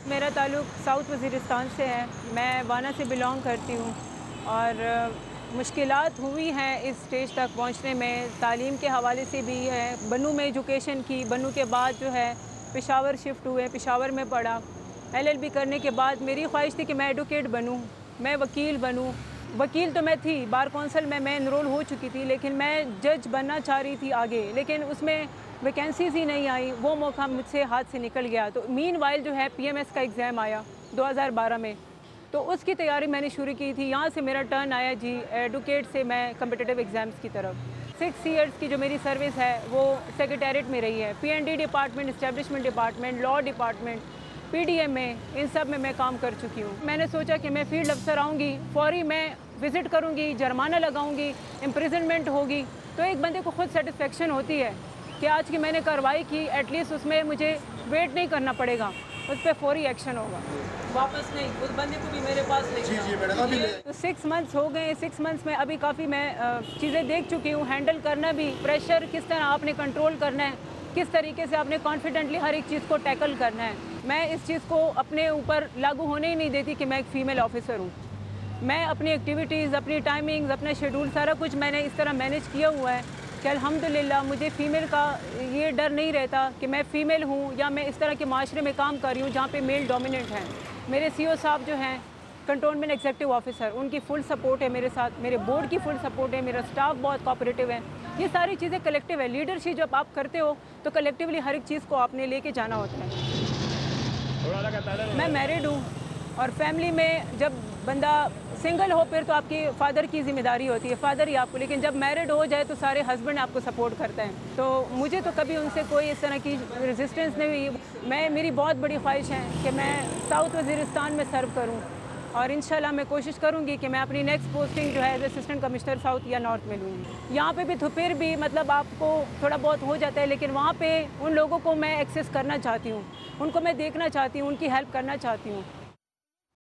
मेरा ताल्लुक़ साउथ वज़ीरिस्तान से है। मैं वाना से बिलॉन्ग करती हूँ और मुश्किलात हुई हैं इस स्टेज तक पहुँचने में, तालीम के हवाले से भी है। बन्नू में एजुकेशन की, बन्नू के बाद जो है पेशावर शिफ्ट हुए, पेशावर में पढ़ा। एलएलबी करने के बाद मेरी ख्वाहिश थी कि मैं एडवोकेट बनूँ, मैं वकील बनूँ। वकील तो मैं थी, बार कौंसिल में मैं एनरोल हो चुकी थी, लेकिन मैं जज बनना चाह रही थी आगे, लेकिन उसमें वैकेंसीज़ ही नहीं आई, वो मौका मुझसे हाथ से निकल गया। तो मीनवाइल जो है पीएमएस का एग्ज़ाम आया 2012 में, तो उसकी तैयारी मैंने शुरू की थी। यहाँ से मेरा टर्न आया जी एडवोकेट से मैं कॉम्पिटिटिव एग्ज़ाम्स की तरफ। 6 इयर्स की जो मेरी सर्विस है वो सेक्रेटेरिएट में रही है। PND department, establishment department, law department, PDM में, इन सब में मैं काम कर चुकी हूँ। मैंने सोचा कि मैं फील्ड अफसर आऊँगी, फौरी मैं विज़िट करूँगी, जुर्माना लगाऊँगी, इम्प्रिजनमेंट होगी, तो एक बंदे को खुद सेटिस्फेक्शन होती है कि आज की मैंने कार्रवाई की, एटलीस्ट उसमें मुझे वेट नहीं करना पड़ेगा, उस पर फौरी एक्शन होगा। वापस नहीं, उस बंदे को भी मेरे पास ले जी जी मैडम अभी तो 6 मंथ्स हो गए। 6 मंथ्स में अभी काफ़ी मैं चीज़ें देख चुकी हूँ, हैंडल करना भी, प्रेशर किस तरह आपने कंट्रोल करना है, किस तरीके से आपने कॉन्फिडेंटली हर एक चीज़ को टैकल करना है। मैं इस चीज़ को अपने ऊपर लागू होने ही नहीं देती कि मैं एक फ़ीमेल ऑफिसर हूँ। मैं अपनी एक्टिविटीज़, अपनी टाइमिंग्स, अपना शेड्यूल सारा कुछ मैंने इस तरह मैनेज किया हुआ है कि अल्हम्दुलिल्लाह मुझे फ़ीमेल का ये डर नहीं रहता कि मैं फ़ीमेल हूँ या मैं इस तरह के माशरे में काम कर रही हूँ जहाँ पे मेल डोमिनेंट हैं। मेरे सीईओ साहब जो हैं कंटोनमेंट एग्जीक्यूटिव ऑफिसर, उनकी फुल सपोर्ट है मेरे साथ, मेरे बोर्ड की फुल सपोर्ट है, मेरा स्टाफ बहुत कोऑपरेटिव है। ये सारी चीज़ें कलेक्टिव है। लीडरशिप जब आप करते हो तो कलेक्टिवली हर एक चीज़ को आपने लेके जाना होता है। मैं मैरिड हूँ और फैमिली में जब बंदा सिंगल हो फिर तो आपकी फादर की ज़िम्मेदारी होती है, फादर ही आपको, लेकिन जब मैरिड हो जाए तो सारे हस्बैंड आपको सपोर्ट करते हैं। तो मुझे तो कभी उनसे कोई इस तरह की रेजिस्टेंस नहीं हुई। मेरी बहुत बड़ी ख्वाहिश है कि मैं साउथ वज़ीरिस्तान में सर्व करूँ और इंशाल्लाह मैं कोशिश करूँगी कि मैं अपनी नेक्स्ट पोस्टिंग जो है एज असिस्टेंट कमिश्नर साउथ या नॉर्थ में लूँगी। यहाँ पे भी तो फिर भी मतलब आपको थोड़ा बहुत हो जाता है, लेकिन वहाँ पे उन लोगों को मैं एक्सेस करना चाहती हूँ, उनको मैं देखना चाहती हूँ, उनकी हेल्प करना चाहती हूँ।